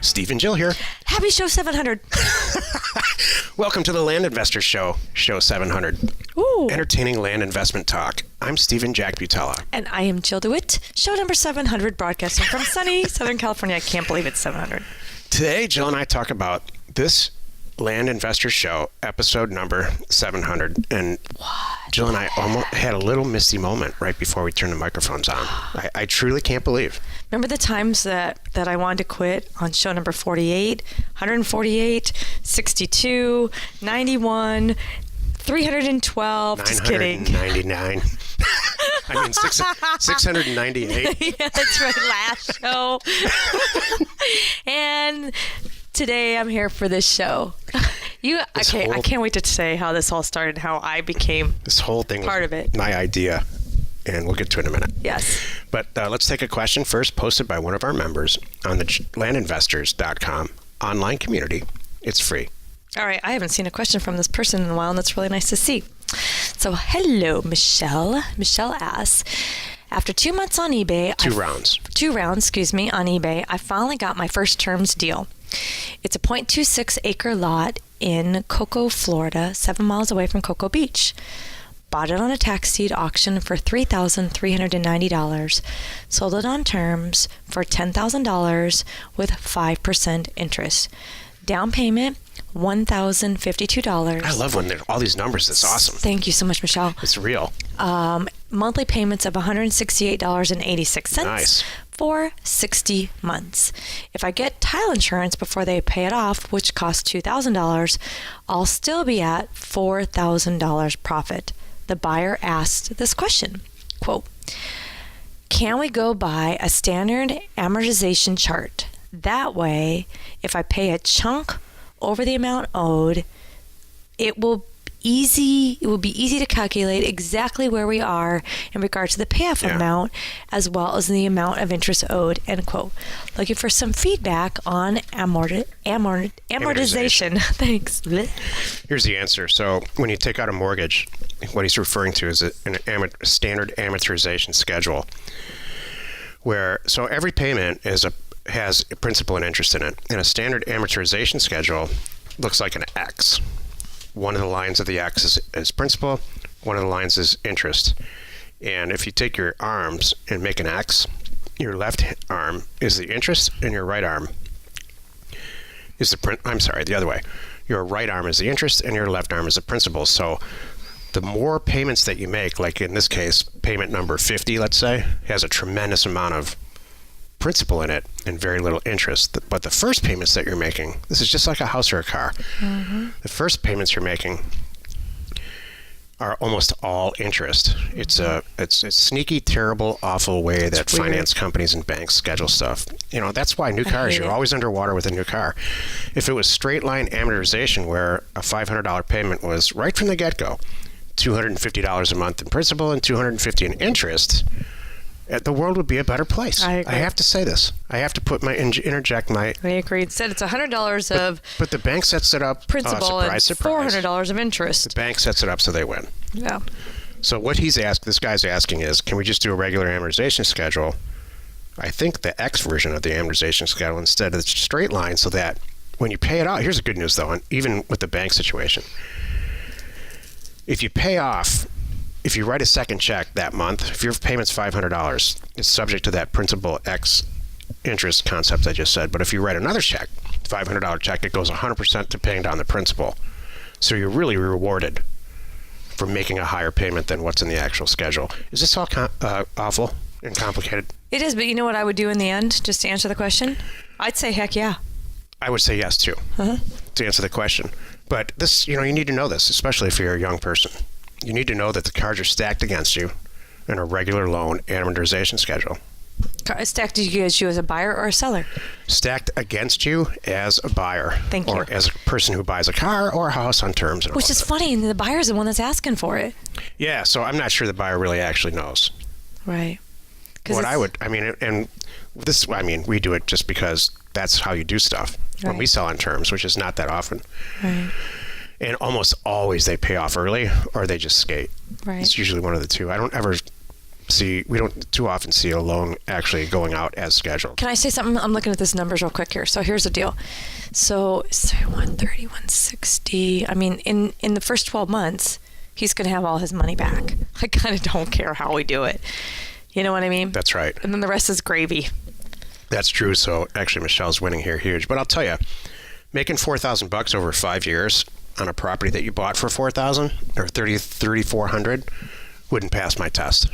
Steve and Jill here. Happy show 700. Welcome to the Land Investor Show, show 700. Ooh. Entertaining land investment talk. I'm Steve and Jack Butala. And I am Jill DeWitt, show number 700, broadcasting from sunny Southern California. I can't believe it's 700. Today, Jill and I talk about this Land Investor Show, episode number 700. And Jill and I almost had a little misty moment right before we turned the microphones on. I truly can't believe. Remember the times that I wanted to quit on show number 48, 148, 62, 91, 312. Just kidding. 999. I mean, 698. Yeah, that's right. Last show. And today I'm here for this show. I can't wait to say how this all started, how I became this whole thing part of it. My idea, and we'll get to it in a minute. Yes. But let's take a question first, posted by one of our members on the landinvestors.com online community. It's free. All right. I haven't seen a question from this person in a while, and that's really nice to see. So, hello, Michelle. Michelle asks, after 2 months on eBay... Two rounds, on eBay, I finally got my first terms deal. It's a 0.26 acre lot in Cocoa, Florida, 7 miles away from Cocoa Beach. Bought it on a tax deed auction for $3,390. Sold it on terms for $10,000 with 5% interest. Down payment, $1,052. I love when all these numbers. That's awesome. Thank you so much, Michelle. It's real. Monthly payments of $168.86. Nice. For 60 months. If I get title insurance before they pay it off, which costs $2,000, I'll still be at $4,000 profit. The buyer asked this question, quote, can we go by a standard amortization chart? That way, if I pay a chunk over the amount owed, it will be easy to calculate exactly where we are in regard to the payoff amount as well as the amount of interest owed, end quote. Looking for some feedback on amortization. Thanks. Here's the answer. So when you take out a mortgage, what he's referring to is a standard amortization schedule so every payment has a principal and interest in it. And a standard amortization schedule looks like an X. One of the lines of the X is principal, one of the lines is interest. And if you take your arms and make an X, your left arm is the interest and your right arm is the other way. Your right arm is the interest and your left arm is the principal. So the more payments that you make, like in this case, payment number 50, let's say, has a tremendous amount of principal in it and very little interest. But the first payments that you're making, this is just like a house or a car. Mm-hmm. The first payments you're making are almost all interest. It's a sneaky, terrible, awful way that finance companies and banks schedule stuff. You know, that's why new cars, you're always underwater with a new car. If it was straight line amortization where a $500 payment was right from the get-go, $250 a month in principal and $250 in interest, the world would be a better place. I have to say this. I have to interject my... I agree. Instead, it's $100 of... But the bank sets it up... Principal and $400 of interest. The bank sets it up so they win. Yeah. So what this guy's asking is, can we just do a regular amortization schedule? I think the X version of the amortization schedule instead of the straight line so that when you pay it out... Here's the good news, though, and even with the bank situation. If you pay off... If you write a second check that month, if your payment's $500, it's subject to that principal X interest concept I just said. But if you write another check, $500 check, it goes 100% to paying down the principal. So you're really rewarded for making a higher payment than what's in the actual schedule. Is this all awful and complicated? It is, but you know what I would do in the end, just to answer the question? I'd say heck yeah. I would say yes, too, to answer the question. But this, you need to know this, especially if you're a young person. You need to know that the cards are stacked against you in a regular loan amortization schedule. Stacked against you as a buyer or a seller? Stacked against you as a buyer. Thank you. Or as a person who buys a car or a house on terms. Which is funny, and the buyer's the one that's asking for it. Yeah, so I'm not sure the buyer really actually knows. Right. We do it just because that's how you do stuff. Right. When we sell on terms, which is not that often. Right. And almost always they pay off early or they just skate. Right. It's usually one of the two. I don't ever Can often see a loan actually going out as scheduled. I say something? I'm looking at this numbers real quick here. So here's the deal. So 130, 160. I mean, in the first 12 months, he's going to have all his money back. I kind of don't care how we do it. You know what I mean? That's right. And then the rest is gravy. That's true. So actually, Michelle's winning here huge. But I'll tell you, making $4,000 over 5 years on a property that you bought for $4,000 or $3,400 wouldn't pass my test.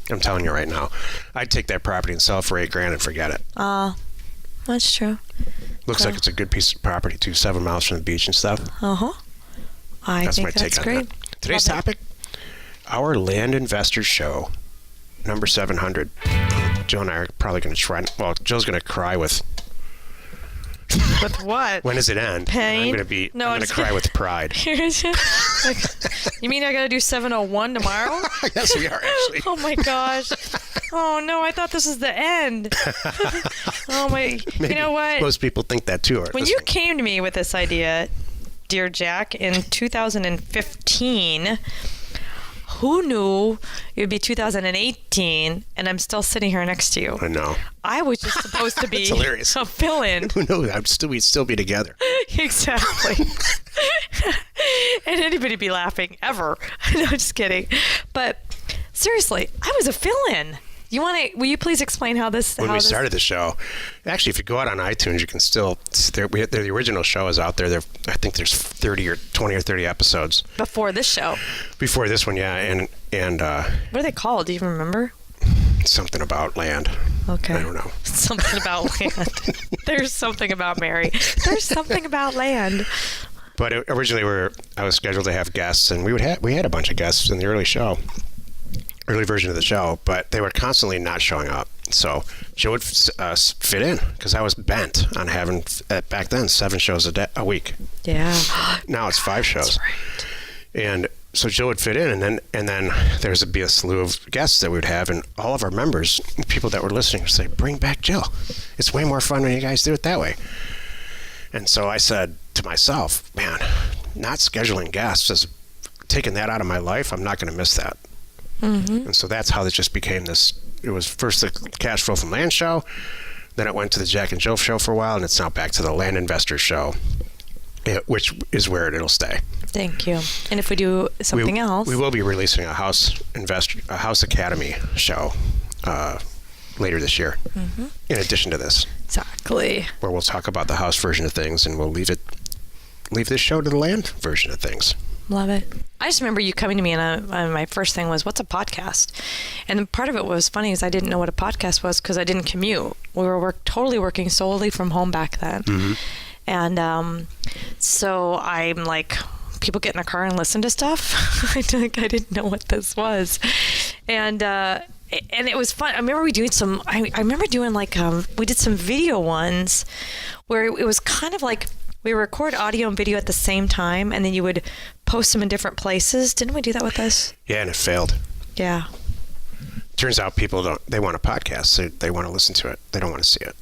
I'm telling you right now, I'd take that property and sell it for $8,000 and forget it. That's true. Looks like it's a good piece of property too, 7 miles from the beach and stuff. I That's think my take that's on great. that. Today's topic, our Land Investors Show, number 700. Jill and I are probably going to try. Well, Jill's going to cry with. With what? When does it end? Pain? I'm going to cry with pride. You mean I got to do 701 tomorrow? Yes, we are actually. Oh my gosh. Oh no, I thought this was the end. Oh my. Maybe you know what? Most people think that too. When you came to me with this idea, dear Jack, in 2015, who knew it would be 2018 and I'm still sitting here next to you? I know. I was just supposed to be hilarious. a fill-in. Who knows? We'd still be together. Exactly. And anybody be laughing ever. No, just kidding. But seriously, I was a fill-in. Will you please explain how this? When we started the show, actually, if you go out on iTunes, you can still. The original show is out there. I think there's 20 or 30 episodes before this show. Before this one, yeah, and what are they called? Do you remember? Something about land. Okay. I don't know. Something about land. There's something about Mary. There's something about land. But originally, I was scheduled to have guests, and we had a bunch of guests in the early version of the show, but they were constantly not showing up. So Joe would fit in because I was bent on having back then 7 shows a week. Yeah. Now it's 5 shows. That's right. And so Joe would fit in, and then there'd be a slew of guests that we'd have, and all of our members, people that were listening, would say, "Bring back Jill. It's way more fun when you guys do it that way." And so I said to myself, "Man, not scheduling guests is taking that out of my life. I'm not going to miss that." Mm-hmm. And so that's how it just became this. It was first the Cash Flow from Land show, then it went to the Jack and Jill show for a while, and it's now back to the Land Investors show, which is where it'll stay. Thank you. And if we do something else, we will be releasing a House Academy show later this year. Mm-hmm. In addition to this, exactly, where we'll talk about the house version of things, and we'll leave this show to the land version of things. Love it. I just remember you coming to me, and my first thing was, "What's a podcast?" And part of it was funny is I didn't know what a podcast was because I didn't commute. We were totally working solely from home back then, mm-hmm. And so I'm like, people get in a car and listen to stuff. I didn't know what this was, and it was fun. I remember we doing some. I remember doing like we did some video ones where it was kind of like. We record audio and video at the same time, and then you would post them in different places. Didn't we do that with this? Yeah, and it failed. Yeah. Turns out people they want a podcast, so they want to listen to it. They don't want to see it.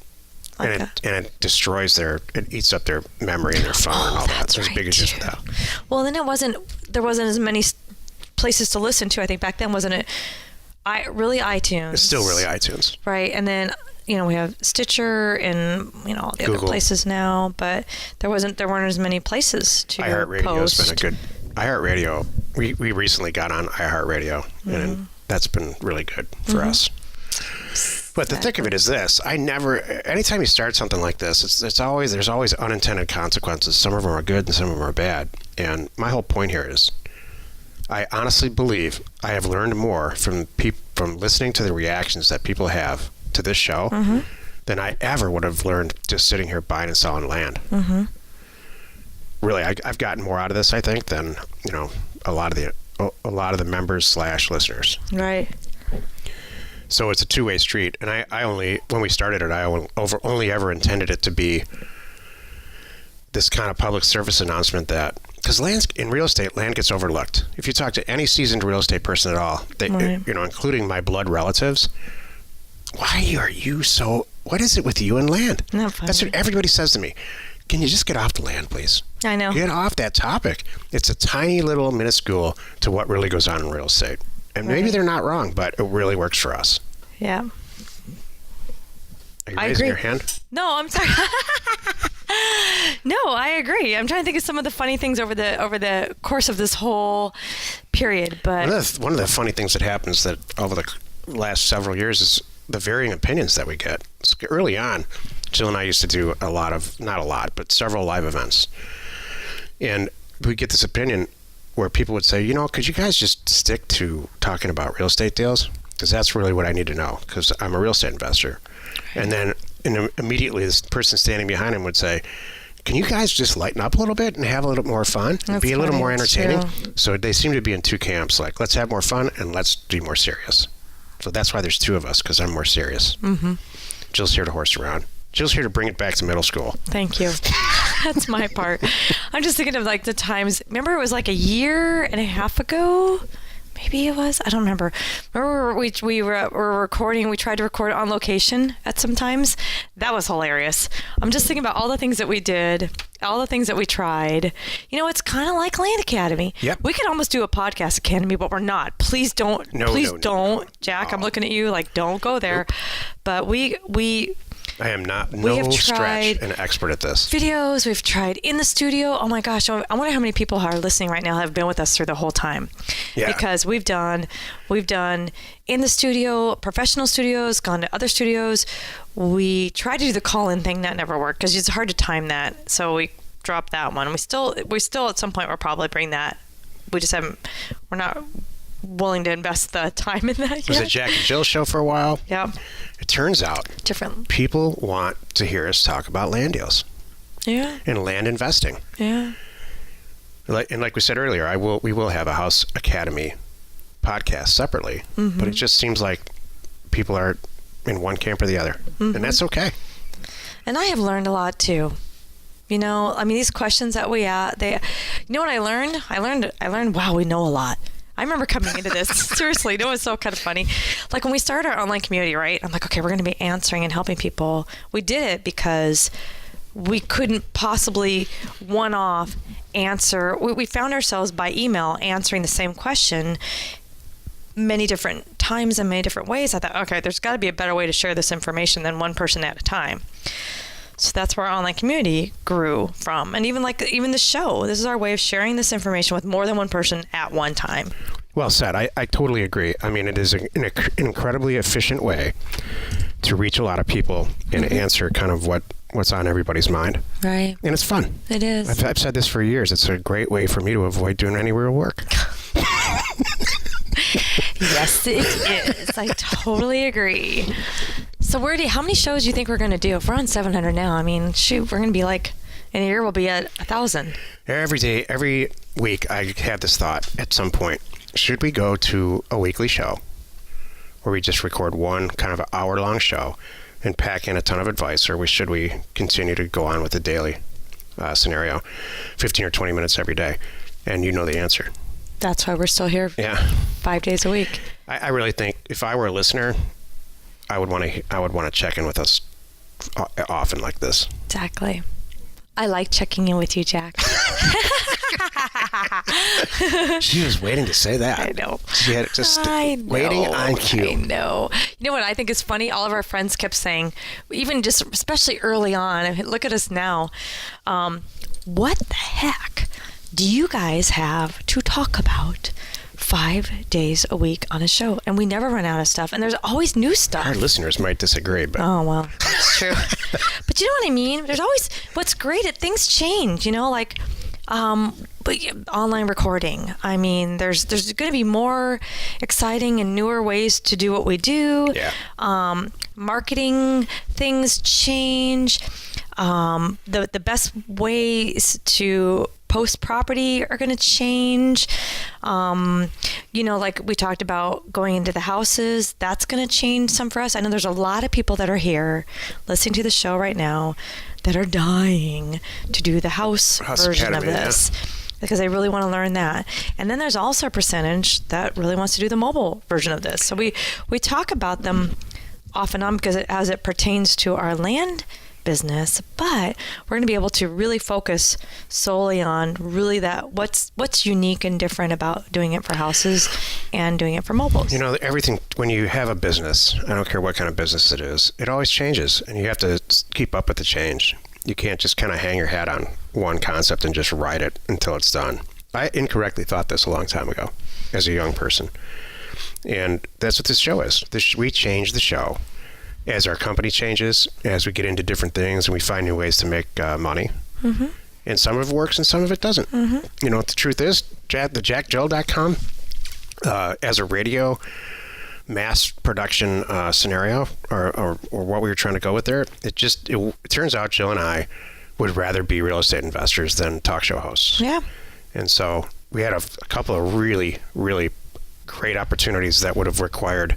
Okay. And it destroys it eats up their memory and their phone and all that. So there's big issues with that. Well, then there wasn't as many places to listen to. I think back then, wasn't it? Really iTunes. It's still really iTunes. Right, and then we have Stitcher and all the Google. Other places now, but there weren't as many places to iHeartRadio post. has been a good iHeartRadio. We recently got on iHeartRadio, and that's been really good for us. But the thick of it is this: anytime you start something like this, there's always unintended consequences. Some of them are good and some of them are bad. And my whole point here is, I honestly believe I have learned more from listening to the reactions that people have to this show than I ever would have learned just sitting here buying and selling land. Mm-hmm. Really, I've gotten more out of this, I think, than a lot of the members / listeners. Right. So it's a two-way street, and when we started it, I only ever intended it to be this kind of public service announcement that. Because in real estate, land gets overlooked. If you talk to any seasoned real estate person at all, including my blood relatives, why are you so? What is it with you and land? That's what everybody says to me. Can you just get off the land, please? I know. Get off that topic. It's a tiny little minuscule to what really goes on in real estate. And maybe they're not wrong, but it really works for us. Yeah. Are you raising your hand? No, I'm sorry. No, I agree. I'm trying to think of some of the funny things over the course of this whole period. But one of the funny things that happens that over the last several years is the varying opinions that we get. Early on, Jill and I used to do not a lot, but several live events. And we get this opinion where people would say, could you guys just stick to talking about real estate deals? Because that's really what I need to know, because I'm a real estate investor. And then immediately this person standing behind him would say, can you guys just lighten up a little bit and have a little more fun and be a little more entertaining? True. So they seem to be in two camps, like let's have more fun and let's be more serious. So that's why there's two of us, because I'm more serious. Mm-hmm. Jill's here to horse around. Jill's here to bring it back to middle school. Thank you. That's my part. I'm just thinking of like the times. Remember, it was like a year and a half ago. Maybe it was. I don't remember. Remember we were recording. We tried to record on location at some times. That was hilarious. I'm just thinking about all the things that we did, all the things that we tried. It's kind of like Land Academy. Yep. We could almost do a podcast academy, but we're not. Please don't. No, please no, don't. No. Jack, I'm looking at you like, don't go there. Nope. But I am not tried an expert at this. Videos, we've tried in the studio. Oh my gosh, I wonder how many people are listening right now have been with us through the whole time. Yeah. Because we've done in the studio, professional studios, gone to other studios. We tried to do the call-in thing, that never worked because it's hard to time that. So we dropped that one. We still at some point we'll probably bring that. We're not willing to invest the time in that yet. It was a Jack and Jill show for a while. Yep. It turns out people want to hear us talk about land deals. Yeah. And land investing. Yeah. And like we said earlier, we will have a House Academy podcast separately, mm-hmm. but it just seems like people are in one camp or the other, mm-hmm. and that's okay. And I have learned a lot too. These questions that we what I learned? I learned, wow, we know a lot. I remember coming into this, seriously, it was so kind of funny. Like when we started our online community, right? I'm like, okay, we're going to be answering and helping people. We did it because we couldn't possibly one-off answer. We found ourselves by email answering the same question many different times in many different ways. I thought, okay, there's got to be a better way to share this information than one person at a time. So that's where our online community grew from. And even the show, this is our way of sharing this information with more than one person at one time. Well said. I totally agree. I mean, it is an incredibly efficient way to reach a lot of people and mm-hmm. answer kind of what's on everybody's mind. Right. And it's fun. It is. I've said this for years. It's a great way for me to avoid doing any real work. Yes, it is. I totally agree. So how many shows do you think we're going to do? If we're on 700 now, I mean, shoot, we're going to be like, in a year we'll be at 1,000. Every day, every week, I have this thought at some point. Should we go to a weekly show where we just record one kind of hour-long show and pack in a ton of advice, or should we continue to go on with the daily scenario, 15 or 20 minutes every day? And you know the answer. That's why we're still here 5 days a week. I really think if I were a listener, I would want to check in with us often like this. Exactly. I like checking in with you, Jack. She was waiting to say that. I know. She had waiting on cue. I know. You know what I think is funny? All of our friends kept saying, even just especially early on, look at us now, what the heck do you guys have to talk about 5 days a week on a show? And we never run out of stuff. And there's always new stuff. Our listeners might disagree, but... Oh, well, that's true. But you know what I mean? There's always... What's great, things change, like... But online recording, I mean, there's going to be more exciting and newer ways to do what we do. Yeah. Marketing things change. The best ways to post property are going to change. Like we talked about going into the houses, that's going to change some for us. I know there's a lot of people that are here listening to the show right now that are dying to do the house version Academy, of this because they really want to learn that. And then there's also a percentage that really wants to do the mobile version of this. So we talk about them off and on because as it pertains to our land business, but we're going to be able to really focus solely on really that what's unique and different about doing it for houses and doing it for mobiles. You know, everything, when you have a business, I don't care what kind of business it is, it always changes, and you have to keep up with the change. You can't just kind of hang your hat on one concept and just ride it until it's done. I incorrectly thought this a long time ago as a young person. And that's what this show is. We change the show as our company changes, as we get into different things and we find new ways to make money. Mm-hmm. And some of it works and some of it doesn't. Mm-hmm. You know, the truth is, the JackJill.com, as a radio mass production scenario, or what we were trying to go with there, it turns out Jill and I would rather be real estate investors than talk show hosts. Yeah. And so we had a couple of really, really great opportunities that would have required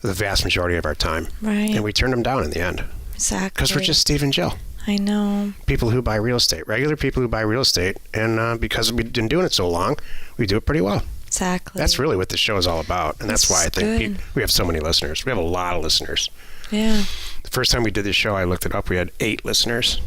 the vast majority of our time. Right. And we turned them down in the end. Exactly. Because we're just Steve and Jill. I know. People who buy real estate, regular people who buy real estate. And because we've been doing it so long, we do it pretty well. Exactly. That's really what the show is all about. And that's why I think we have so many listeners. We have a lot of listeners. Yeah. The first time we did this show, I looked it up. We had 8 listeners.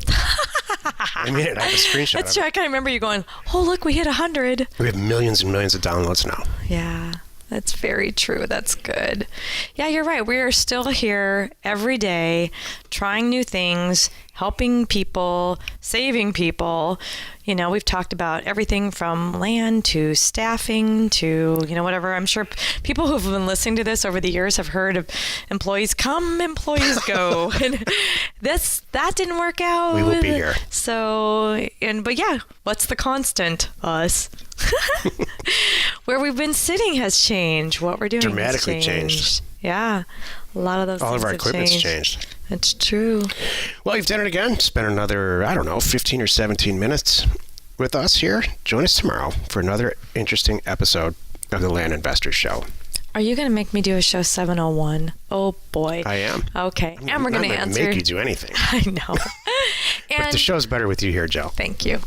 I mean it. I have a screenshot. That's true. I kind of remember you going, "Oh, look, we hit 100." We have millions and millions of downloads now. Yeah, that's very true. That's good. Yeah, you're right. We are still here every day, trying new things, helping people, saving people. You know, we've talked about everything from land to staffing to, whatever. I'm sure people who've been listening to this over the years have heard of employees come, employees go. And that didn't work out. We will be here. So, but yeah, what's the constant? Us. Where we've been sitting has changed. What we're doing dramatically has changed. Yeah. A lot of those all things of our have equipment's changed. It's true. Well, you've done it again. Spent another, 15 or 17 minutes with us here. Join us tomorrow for another interesting episode of the Land Investors Show. Are you going to make me do a show 701? Oh, boy. I am. Okay. And we're going to answer. Make you do anything. I know. But the show's better with you here, Jill. Thank you.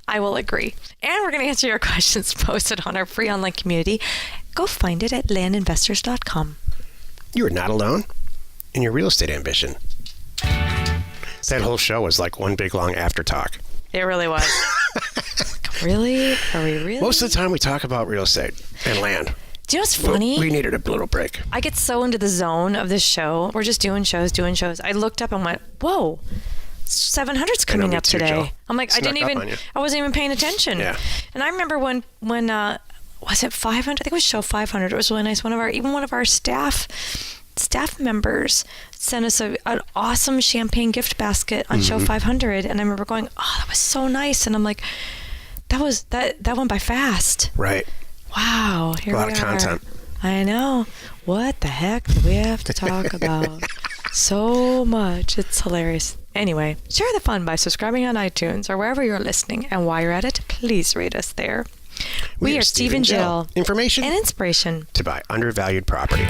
I will agree. And we're going to answer your questions posted on our free online community. Go find it at landinvestors.com. You are not alone in your real estate ambition. That whole show was like one big long after talk. It really was. Really? Are we really? Most of the time we talk about real estate and land. Do you know what's funny? We needed a little break. I get so into the zone of this show. We're just doing shows. I looked up and went, whoa, 700's coming up today. Jill. I'm like, I wasn't even paying attention. Yeah. And I remember when was it 500? I think it was show 500. It was really nice. One of our staff members sent us an awesome champagne gift basket on show 500, and I remember going, "Oh, that was so nice." And I'm like, that went by fast. Right. Wow. A lot of content. I know. What the heck do we have to talk about? So much. It's hilarious. Anyway, share the fun by subscribing on iTunes or wherever you're listening. And while you're at it, please rate us there. We are Steve and Jill. Information and inspiration to buy undervalued property.